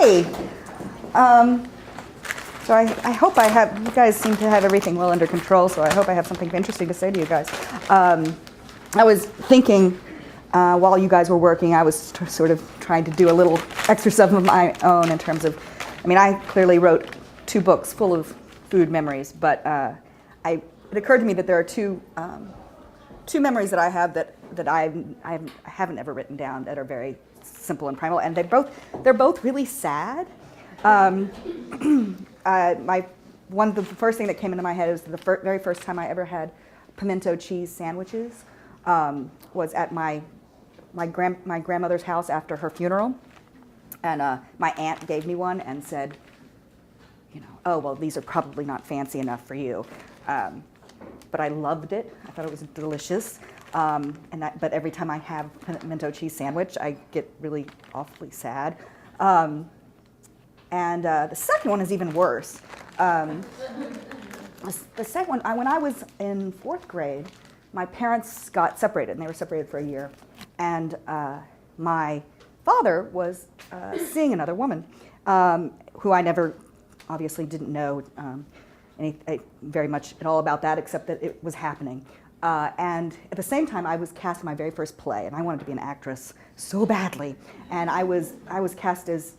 Hey, so I hope I have, you guys seem to have everything well under control, so I hope I have something interesting to say to you guys. I was thinking while you guys were working, I was sort of trying to do a little extra stuff of my own in terms of, I mean, I clearly wrote 2 books full of food memories, but it occurred to me that there are two memories that I have that I haven't ever written down that are very simple and primal, and they're both really sad. The first thing that came into my head was the very first time I ever had pimento cheese sandwiches was at my grandmother's house after her funeral, and my aunt gave me one and said, you know, oh well, these are probably not fancy enough for you, but I loved it. I thought it was delicious. But every time I have pimento cheese sandwich, I get really awfully sad. The second one is even worse. The second one, when I was in 4th grade, my parents got separated, and they were separated for a year. And my father was seeing another woman, who I never, obviously didn't know very much at all about that, except that it was happening. And at the same time, I was cast in my very first play, and I wanted to be an actress so badly. And I was cast as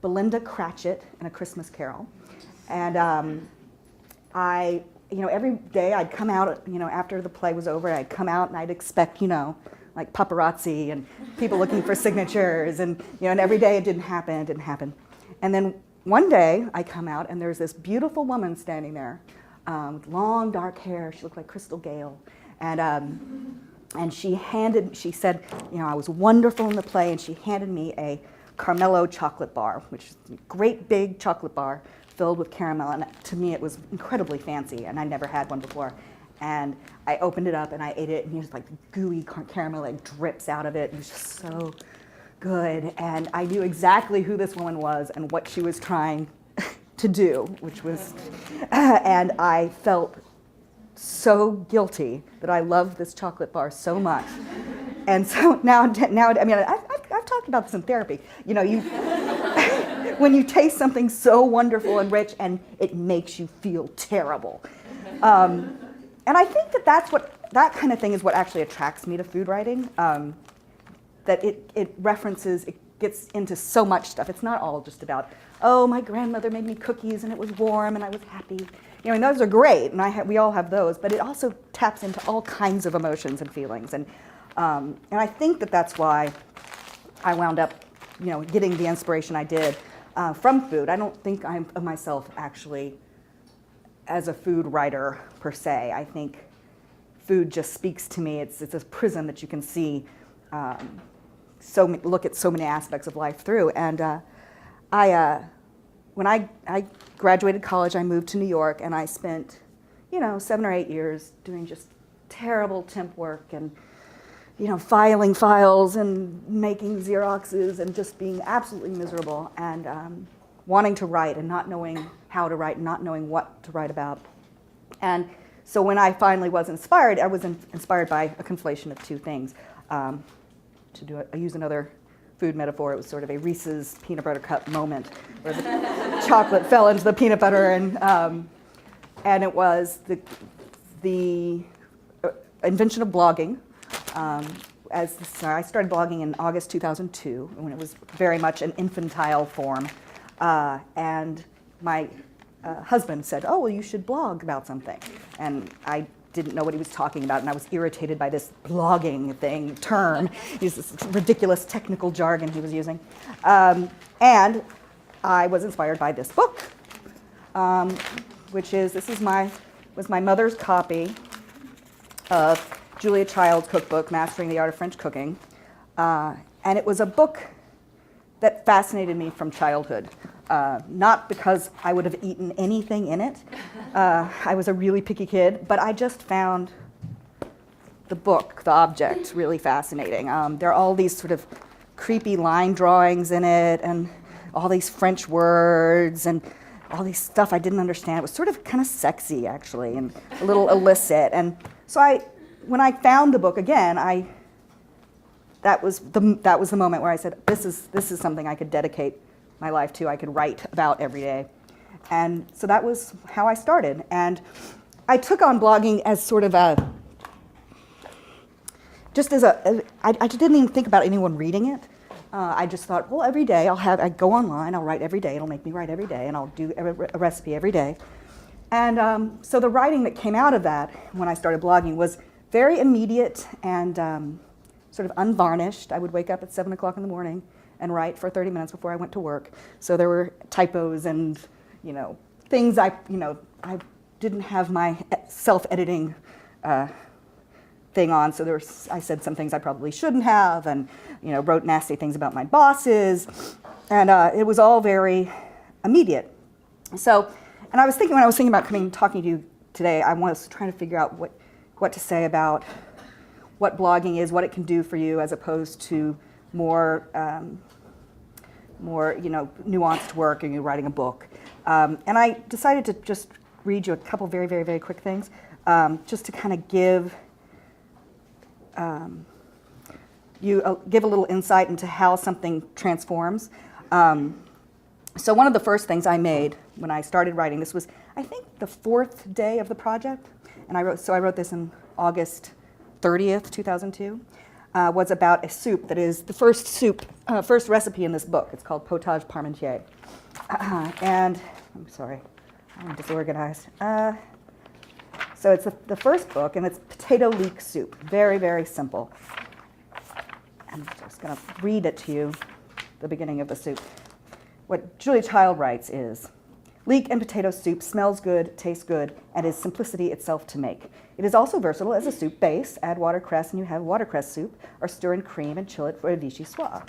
Belinda Cratchit in A Christmas Carol. And every day I'd come out, after the play was over, I'd come out and I'd expect, like paparazzi and people looking for signatures, and every day it didn't happen. And then one day I come out and there's this beautiful woman standing there with long dark hair. She looked like Crystal Gale, and she said, I was wonderful in the play, and she handed me a Carmelo chocolate bar, which is a great big chocolate bar filled with caramel, and to me it was incredibly fancy, and I never had one before. And I opened it up and I ate it, and just like gooey caramel like drips out of it. It was just so good, and I knew exactly who this woman was and what she was trying to do, which was, and I felt so guilty that I loved this chocolate bar so much. And so now, I mean, I've talked about this in therapy. When you taste something so wonderful and rich, and it makes you feel terrible. And I think that kind of thing is what actually attracts me to food writing. That it gets into so much stuff. It's not all just about, oh, my grandmother made me cookies and it was warm and I was happy. And those are great, and we all have those, but it also taps into all kinds of emotions and feelings. And I think that's why I wound up, getting the inspiration I did from food. I don't think I'm of myself actually as a food writer per se. I think food just speaks to me. It's a prism that you can see, look at so many aspects of life through. And when I graduated college, I moved to New York, and I spent, 7 or 8 years doing just terrible temp work and, filing files and making Xeroxes and just being absolutely miserable, and wanting to write and not knowing how to write and not knowing what to write about. And so when I finally was inspired, I was inspired by a conflation of 2 things. I use another food metaphor. It was sort of a Reese's peanut butter cup moment where the chocolate fell into the peanut butter, and it was the invention of blogging. I started blogging in August 2002, when it was very much an infantile form, and my husband said, oh, well, you should blog about something. And I didn't know what he was talking about, and I was irritated by this blogging term, this ridiculous technical jargon he was using. And I was inspired by this book, which was my mother's copy of Julia Child's cookbook, Mastering the Art of French Cooking. And it was a book that fascinated me from childhood. Not because I would have eaten anything in it. I was a really picky kid, but I just found the book, the object, really fascinating. There are all these sort of creepy line drawings in it, and all these French words, and all these stuff I didn't understand. It was sort of kind of sexy, actually, and a little illicit. And so when I found the book again, that was the moment where I said, this is something I could dedicate my life too. I could write about every day. And so that was how I started. And I took on blogging as sort of I didn't even think about anyone reading it. I just thought, well, every day I go online, I'll write every day, it'll make me write every day, and I'll do a recipe every day. And so the writing that came out of that when I started blogging was very immediate and sort of unvarnished. I would wake up at 7 o'clock in the morning and write for 30 minutes before I went to work. So there were typos and, things I didn't have my self-editing thing on, so I said some things I probably shouldn't have, and wrote nasty things about my bosses, and it was all very immediate. So, and when I was thinking about talking to you today, I was trying to figure out what to say about what blogging is, what it can do for you, as opposed to more nuanced work, and you're writing a book. And I decided to just read you a couple very, very, very quick things, just to kind of give give a little insight into how something transforms. So one of the first things I made when I started writing, this was, I think, the 4th day of the project, and I wrote this in August 30th, 2002, was about a soup that is the first recipe in this book. It's called potage parmentier. And, I'm sorry, I'm disorganized. So it's the first book, and it's potato leek soup. Very, very simple. I'm just going to read it to you, the beginning of the soup. What Julia Child writes is, leek and potato soup smells good, tastes good, and is simplicity itself to make. It is also versatile as a soup base. Add watercress and you have watercress soup, or stir in cream and chill it for a vichyssoise.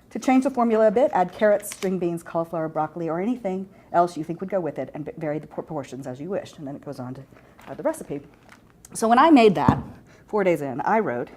To change the formula a bit, add carrots, string beans, cauliflower, broccoli, or anything else you think would go with it, and vary the proportions as you wish. And then it goes on to the recipe. So when I made that, 4 days in, I wrote,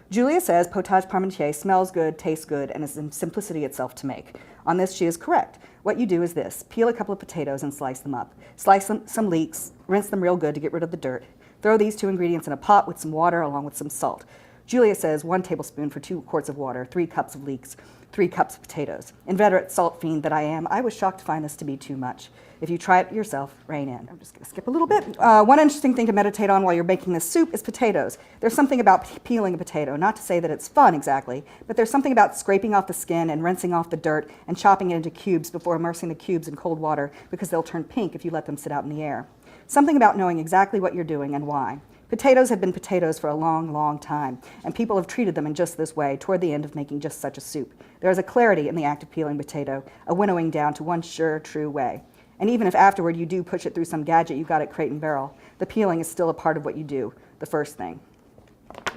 Julia says potage parmentier smells good, tastes good, and is in simplicity itself to make. On this, she is correct. What you do is this. Peel a couple of potatoes and slice them up. Slice some leeks, rinse them real good to get rid of the dirt. Throw these 2 ingredients in a pot with some water along with some salt. Julia says 1 tablespoon for 2 quarts of water, 3 cups of leeks, 3 cups of potatoes. Inveterate salt fiend that I am, I was shocked to find this to be too much. If you try it yourself, rein in. I'm just going to skip a little bit. One interesting thing to meditate on while you're making this soup is potatoes. There's something about peeling a potato, not to say that it's fun exactly, but there's something about scraping off the skin and rinsing off the dirt and chopping it into cubes before immersing the cubes in cold water, because they'll turn pink if you let them sit out in the air. Something about knowing exactly what you're doing and why. Potatoes have been potatoes for a long, long time, and people have treated them in just this way toward the end of making just such a soup. There is a clarity in the act of peeling potato, a winnowing down to one sure, true way. And even if afterward you do push it through some gadget you got at Crate and Barrel, the peeling is still a part of what you do, the first thing.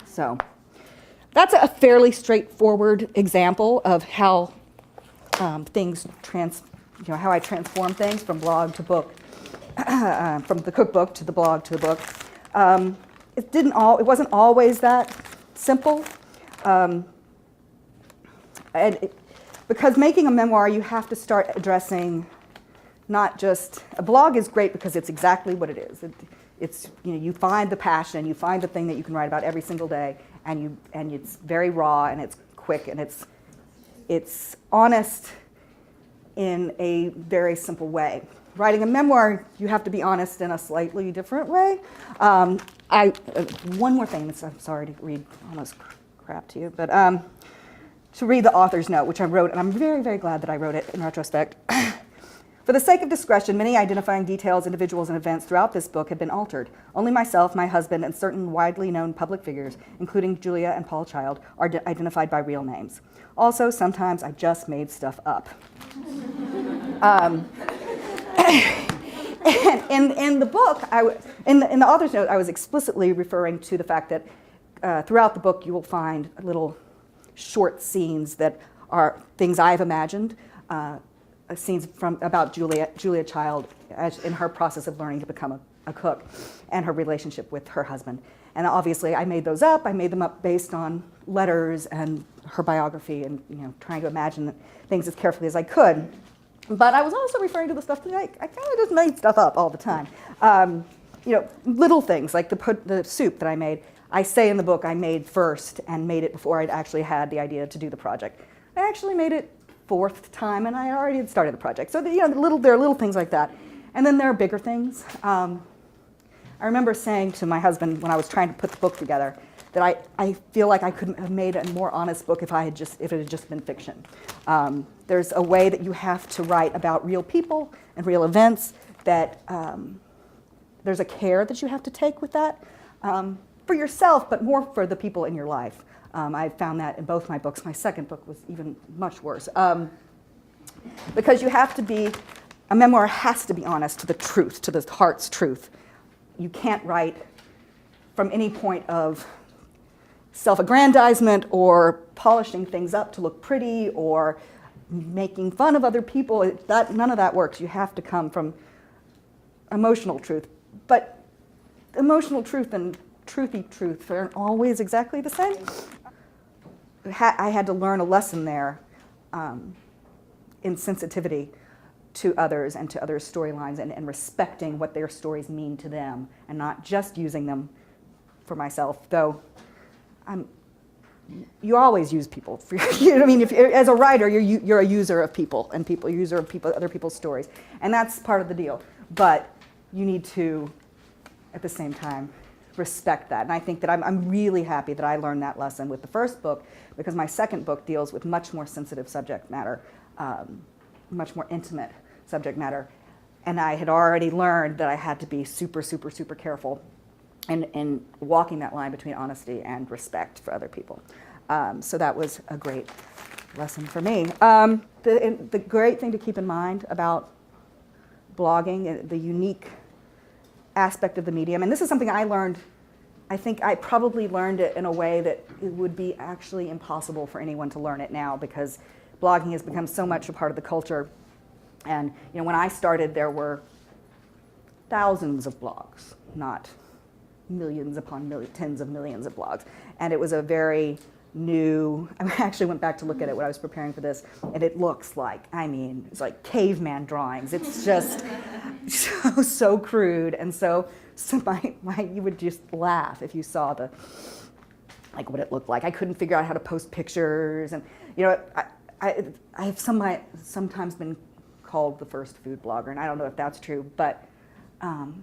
So that's a fairly straightforward example of how how I transform things from blog to book, from the cookbook to the blog to the book. It wasn't always that simple. Because making a memoir, you have to start addressing not just, a blog is great because it's exactly what it is. It's you find the passion, you find the thing that you can write about every single day, and it's very raw and it's quick and it's honest in a very simple way. Writing a memoir, you have to be honest in a slightly different way. One more thing, I'm sorry to read all this crap to you, but to read the author's note, which I wrote, and I'm very, very glad that I wrote it in retrospect. For the sake of discretion, many identifying details, individuals, and events throughout this book have been altered. Only myself, my husband, and certain widely known public figures, including Julia and Paul Child, are identified by real names. Also, sometimes I just made stuff up. In the book, in the author's note, I was explicitly referring to the fact that throughout the book you will find little short scenes that are things I've imagined, scenes about Julia Child in her process of learning to become a cook and her relationship with her husband. And obviously I made those up. I made them up based on letters and her biography and trying to imagine things as carefully as I could. But I was also referring to the stuff that I kind of just made stuff up all the time. Little things like the soup that I made. I say in the book I made first and made it before I'd actually had the idea to do the project. I actually made it 4th time, and I already had started the project. So there are little things like that. And then there are bigger things. I remember saying to my husband when I was trying to put the book together that I feel like I couldn't have made a more honest book if it had just been fiction. There's a way that you have to write about real people and real events that there's a care that you have to take with that for yourself, but more for the people in your life. I found that in both my books. My second book was even much worse. Because you have to be, a memoir has to be honest to the truth, to the heart's truth. You can't write from any point of self-aggrandizement or polishing things up to look pretty or making fun of other people. None of that works. You have to come from emotional truth. But emotional truth and truthy truth aren't always exactly the same. I had to learn a lesson there in sensitivity to others and to others' storylines and respecting what their stories mean to them and not just using them for myself, though you always use people. You know what I mean? As a writer, you're a user of people, and a user of other people's stories, and that's part of the deal. But you need to, at the same time, respect that. And I think that I'm really happy that I learned that lesson with the first book, because my second book deals with much more sensitive subject matter, much more intimate subject matter, and I had already learned that I had to be super, super, super careful in walking that line between honesty and respect for other people. So that was a great lesson for me. The great thing to keep in mind about blogging, the unique aspect of the medium, and this is something I learned, I think I probably learned it in a way that it would be actually impossible for anyone to learn it now, because blogging has become so much a part of the culture. And when I started, there were thousands of blogs, not millions upon tens of millions of blogs. And it was a very new, I actually went back to look at it when I was preparing for this, and it looks like, it's like caveman drawings. It's just so crude, and so you would just laugh if you saw what it looked like. I couldn't figure out how to post pictures, and I have sometimes been called the first food blogger, and I don't know if that's true, but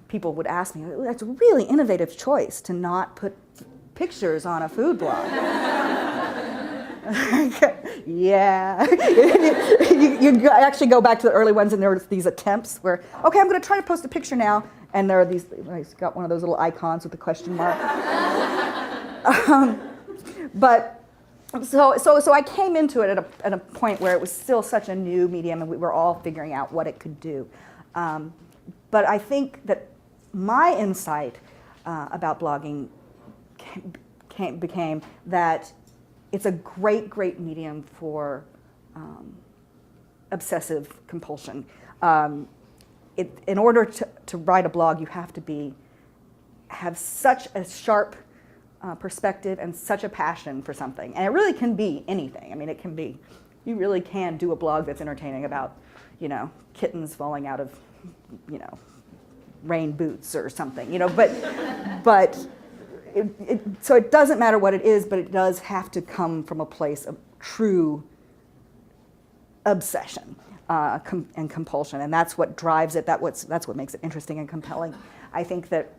people would ask me, that's a really innovative choice to not put pictures on a food blog. Yeah. you actually go back to the early ones, and there were these attempts where, okay, I'm going to try to post a picture now, and there are these, I got one of those little icons with the question mark. So I came into it at a point where it was still such a new medium, and we were all figuring out what it could do. But I think that my insight about blogging became that it's a great, great medium for obsessive compulsion. In order to write a blog, you have to have such a sharp perspective and such a passion for something. And it really can be anything. It can be, you really can do a blog that's entertaining about, kittens falling out of, rain boots or something, but so it doesn't matter what it is, but it does have to come from a place of true obsession and compulsion, and that's what drives it. That's what makes it interesting and compelling. I think that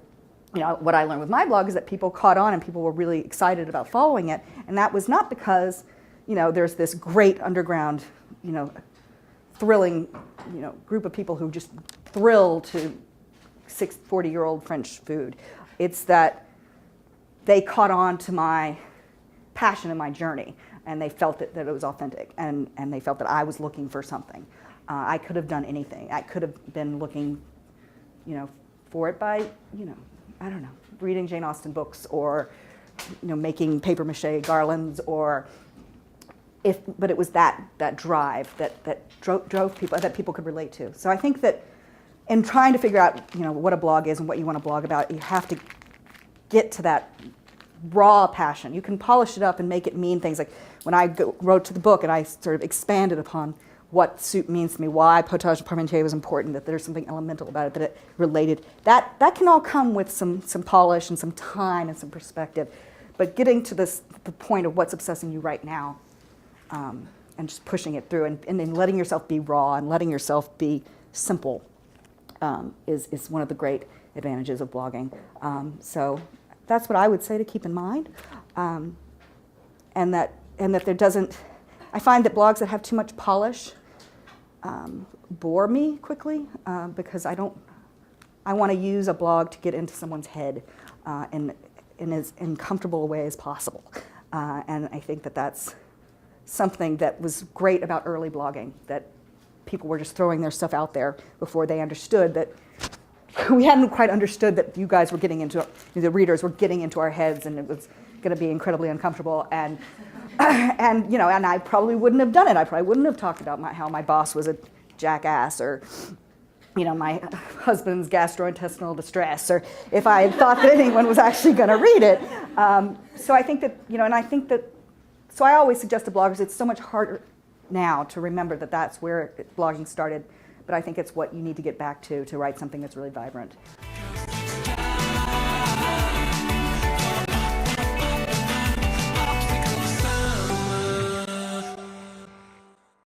what I learned with my blog is that people caught on and people were really excited about following it, and that was not because there's this great underground thrilling group of people who just thrill to 40-year-old French food. It's that they caught on to my passion and my journey, and they felt that it was authentic, and they felt that I was looking for something. I could have done anything. I could have been looking, for it by, I don't know, reading Jane Austen books, or, making paper mache garlands, but it was that drive that drove people, that people could relate to. So I think that in trying to figure out, what a blog is and what you want to blog about, you have to get to that raw passion. You can polish it up and make it mean things. Like when I wrote to the book and I sort of expanded upon what soup means to me, why potage parmentier was important, that there's something elemental about it, that it related. That can all come with some polish and some time and some perspective. But getting to the point of what's obsessing you right now just pushing it through, and then letting yourself be raw and letting yourself be simple is one of the great advantages of blogging. So that's what I would say to keep in mind, and that there doesn't. I find that blogs that have too much polish bore me quickly because I want to use a blog to get into someone's head in as comfortable a way as possible, and I think that that's something that was great about early blogging, that people were just throwing their stuff out there before they understood that we hadn't quite understood that you guys were getting into, the readers were getting into our heads, and it was going to be incredibly uncomfortable. And and I probably wouldn't have done it. I probably wouldn't have talked about how my boss was a jackass, or my husband's gastrointestinal distress, or if I had thought that anyone was actually going to read it. So I think that, so I always suggest to bloggers, it's so much harder now to remember that that's where blogging started, but I think it's what you need to get back to write something that's really vibrant.